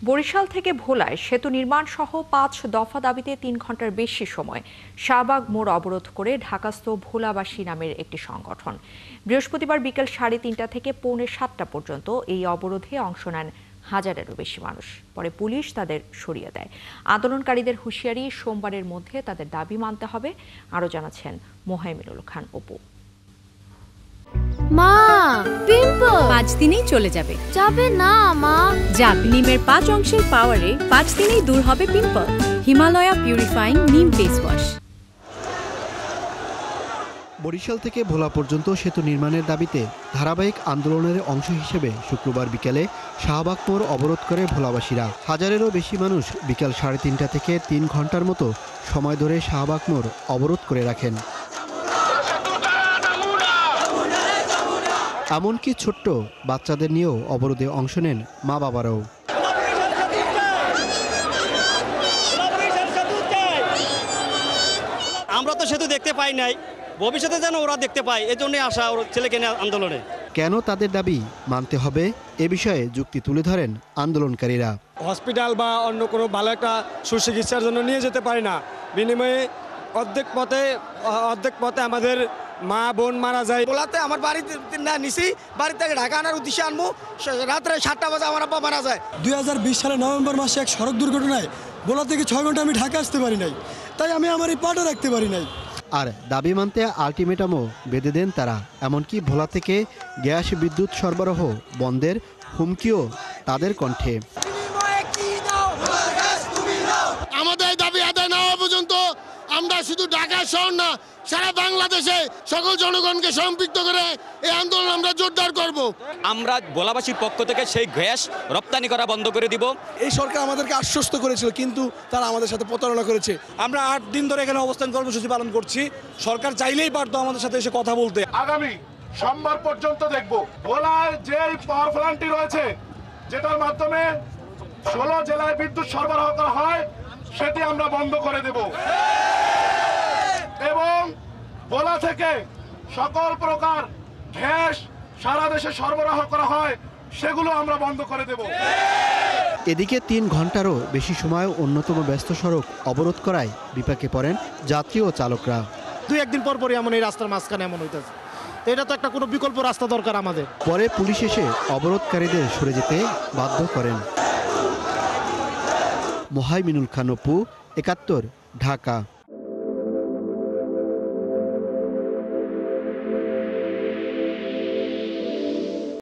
বরিশাল থেকে ভোলায় সেতু নির্মাণ সহ ৫ দফা দাবিতে ৩ ঘন্টার বেশি সময় শাহবাগ মোড় অবরোধ করে ঢাকাস্থ ভোলাবাসী নামের একটি সংগঠন বৃহস্পতিবার বিকেল ৩:৩০ থেকে পৌনে ৭টা পর্যন্ত এই অবরোধে অংশ নেন হাজারেরও বেশি মানুষ। পরে পুলিশ তাদের সরিয়ে দেয়। আন্দোলনকারীদের হুঁশিয়ারি, সোমবারের মধ্যে তাদের দাবি মানতে হবে। আরও জানাচ্ছেন মোহাইমিনুল খান অপু। মা, পিম্পল 5 দিনেই চলে যাবে। যাবে না মা। যাবে। নিমের 5 অংশের পাওয়ারে 5 দিনেই দূর হবে পিম্পল। হিমালয়া পিউরিফাইং নিম ফেস ওয়াশ। বরিশাল থেকে ভোলা পর্যন্ত সেতু নির্মাণের দাবিতে ধারাবাহিক আন্দোলনের অংশ হিসেবে শুক্রবার বিকেলে শাহবাগ মোড় অবরোধ করে ভোলাবাসীরা। হাজারেরও বেশি মানুষ বিকেল 3:30 থেকে 3 ঘন্টার মতো সময় ধরে শাহবাগ মোড় অবরোধ করে রাখেন। এমনকি ছোট্ট বাচ্চাদের নিয়েও অবরোধে অংশ নেন মা বাবারাও। আমরা তো সেতু দেখতে পাই নাই, ভবিষ্যতে যেন ওরা দেখতে পায়, এজন্যই আসা ওর ছেলেকে নিয়ে আন্দোলনে। কেন তাদের দাবি মানতে হবে এ বিষয়ে যুক্তি তুলে ধরেন আন্দোলনকারীরা। হসপিটাল বা অন্য কোনো ভালো একটা সুচিকিৎসার জন্য নিয়ে যেতে পারি না, বিনিময়ে অর্ধেক পথে আমাদের মা বোন মারা যায়। বলাতে আমার বাড়িতে না নিছি, বাড়ি থেকে ঢাকা আনার উদ্দেশ্যে আনবো, রাত্রে 7টা বাজে আমার আব্বা মারা যায়। 2020 সালে নভেম্বর মাসে এক সড়ক দুর্ঘটনায় ভোলা থেকে 6 ঘন্টা আমি ঢাকা আসতে পারি নাই, তাই আমি আমার এই পাটা রাখতে পারি নাই। আর দাবি মানতে আলটিমেটামও বেঁধে দেন তারা। এমনকি ভোলা থেকে গ্যাস বিদ্যুৎ সরবরাহ বন্ধের হুমকিও তাদের কণ্ঠে। আমাদের দাবি আদায় না হওয়া পর্যন্ত আমরা শুধু ঢাকা শহর না, সারা বাংলাদেশে সকল জনগণকে সম্পৃক্ত করে এই আন্দোলন আমরা জোরদার করব। আমরা ভোলাবাসীর পক্ষ থেকে সেই গ্যাস রপ্তানি করা বন্ধ করে দিব। এই সরকার আমাদেরকে আশ্বস্ত করেছিল, কিন্তু তারা আমাদের সাথে প্রতারণা করেছে। আমরা 8 দিন ধরে এখানে অবস্থান কর্মসূচি পালন করছি। সরকার চাইলেই পারতো আমাদের সাথে এসে কথা বলতে। আগামী সোমবার পর্যন্ত দেখব ভোলায় যে পাওয়ার প্ল্যান্টটি রয়েছে, যেটার মাধ্যমে 16 জেলায় বিদ্যুৎ সরবরাহ করা হয়, সেটি আমরা বন্ধ করে দেব এবং ভোলা থেকে সকল প্রকার গ্যাস সারা দেশে সরবরাহ করা হয়, সেগুলো আমরা বন্ধ করে দেব। এদিকে 3 ঘন্টারও বেশি সময় অন্যতম ব্যস্ত সড়ক অবরোধ করায় বিপাকে পড়েন যাত্রী ও চালকরা। 2-1 দিন পর পরই এমন এই রাস্তার মাঝখানে এমন হইতেছে, এটা তো একটা কোনো বিকল্প রাস্তা দরকার আমাদের। পরে পুলিশ এসে অবরোধকারীদের সরে যেতে বাধ্য করেন। মোহাইমিনুল খান অপু, 71, ঢাকা।